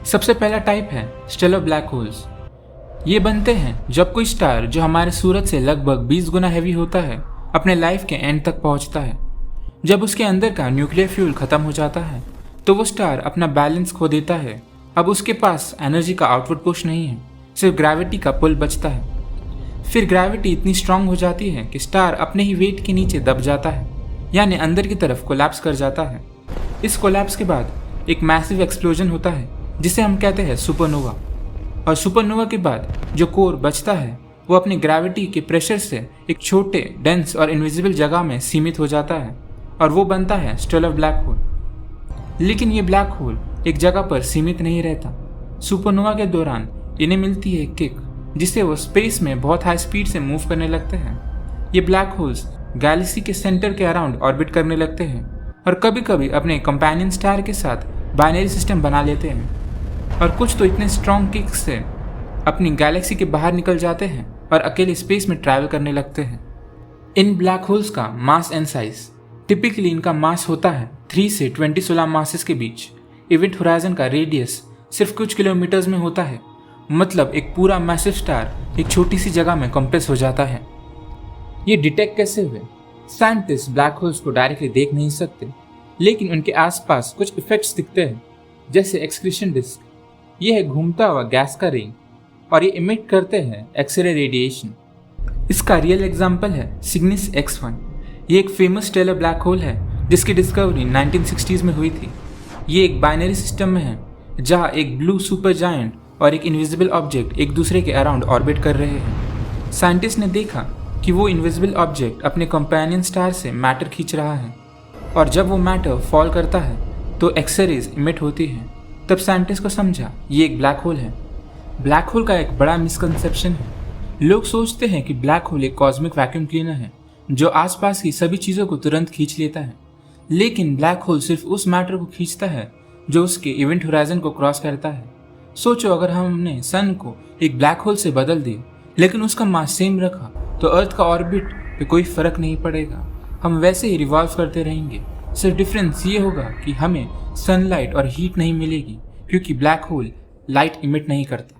सबसे पहला टाइप है स्टेलर ब्लैक होल्स। ये बनते हैं जब कोई स्टार जो हमारे सूरज से लगभग 20 गुना हैवी होता है अपने लाइफ के एंड तक पहुंचता है। जब उसके अंदर का न्यूक्लियर फ्यूल खत्म हो जाता है तो वो स्टार अपना बैलेंस खो देता है। अब उसके पास एनर्जी का आउटपुट पुश नहीं है, सिर्फ ग्रेविटी का पुल बचता है। फिर ग्रेविटी इतनी स्ट्रांग हो जाती है कि स्टार अपने ही वेट के नीचे दब जाता है, यानी अंदर की तरफ कोलैप्स कर जाता है। इस कोलैप्स के बाद एक मैसिव एक्सप्लोजन होता है जिसे हम कहते हैं सुपरनोवा। और सुपरनोवा के बाद जो कोर बचता है वो अपनी ग्रेविटी के प्रेशर से एक छोटे डेंस और इनविजिबल जगह में सीमित हो जाता है और वो बनता है स्टेलर ब्लैक होल। लेकिन ये ब्लैक होल एक जगह पर सीमित नहीं रहता। सुपरनोवा के दौरान इन्हें मिलती है किक जिससे वो स्पेस में बहुत हाई स्पीड से मूव करने लगते हैं। ये ब्लैक होल्स गैलेक्सी के सेंटर के अराउंड ऑर्बिट करने लगते हैं और कभी कभी अपने कंपेनियन स्टार के साथ बाइनरी सिस्टम बना लेते हैं। और कुछ तो इतने स्ट्रॉन्ग किक्स से अपनी गैलेक्सी के बाहर निकल जाते हैं और अकेले स्पेस में ट्रैवल करने लगते हैं। इन ब्लैक होल्स का मास एंड साइज टिपिकली इनका मास होता है 3 से 20 सोलर मासेस के बीच। इवेंट होराइजन का रेडियस सिर्फ कुछ किलोमीटर्स में होता है, मतलब एक पूरा मैसिव स्टार एक छोटी सी जगह में कंप्रेस हो जाता है। ये डिटेक्ट कैसे हुए? साइंटिस्ट ब्लैक होल्स को डायरेक्टली देख नहीं सकते, लेकिन उनके आसपास कुछ इफेक्ट्स दिखते हैं, जैसे एक्सक्रीशन डिस्क। ये है घूमता हुआ गैस का रिंग और ये इमिट करते हैं एक्सरे रेडिएशन। इसका रियल एग्जाम्पल है सिग्निस X1। ये एक फेमस स्टेलर ब्लैक होल है जिसकी डिस्कवरी 1960s में हुई थी। ये एक बाइनरी सिस्टम में है जहाँ एक ब्लू सुपर जायंट और एक इनविजिबल ऑब्जेक्ट एक दूसरे के अराउंड ऑर्बिट कर रहे हैं। साइंटिस्ट ने देखा कि वो इनविजिबल ऑब्जेक्ट अपने कंपेनियन स्टार से मैटर खींच रहा है और जब वो मैटर फॉल करता है तो एक्सरेज इमिट होती हैं। तब साइंटिस्ट को समझा ये एक ब्लैक होल है। ब्लैक होल का एक बड़ा मिसकंसेप्शन है। लोग सोचते हैं कि ब्लैक होल एक कॉस्मिक वैक्यूम क्लीनर है जो आसपास की सभी चीज़ों को तुरंत खींच लेता है, लेकिन ब्लैक होल सिर्फ उस मैटर को खींचता है जो उसके इवेंट होराइजन को क्रॉस करता है। सोचो अगर हमने सन को एक ब्लैक होल से बदल दिया लेकिन उसका मास सेम रखा तो अर्थ का ऑर्बिट पे कोई फर्क नहीं पड़ेगा, हम वैसे ही रिवॉल्व करते रहेंगे। सिर्फ डिफरेंस ये होगा कि हमें सनलाइट और हीट नहीं मिलेगी क्योंकि ब्लैक होल लाइट इमिट नहीं करता।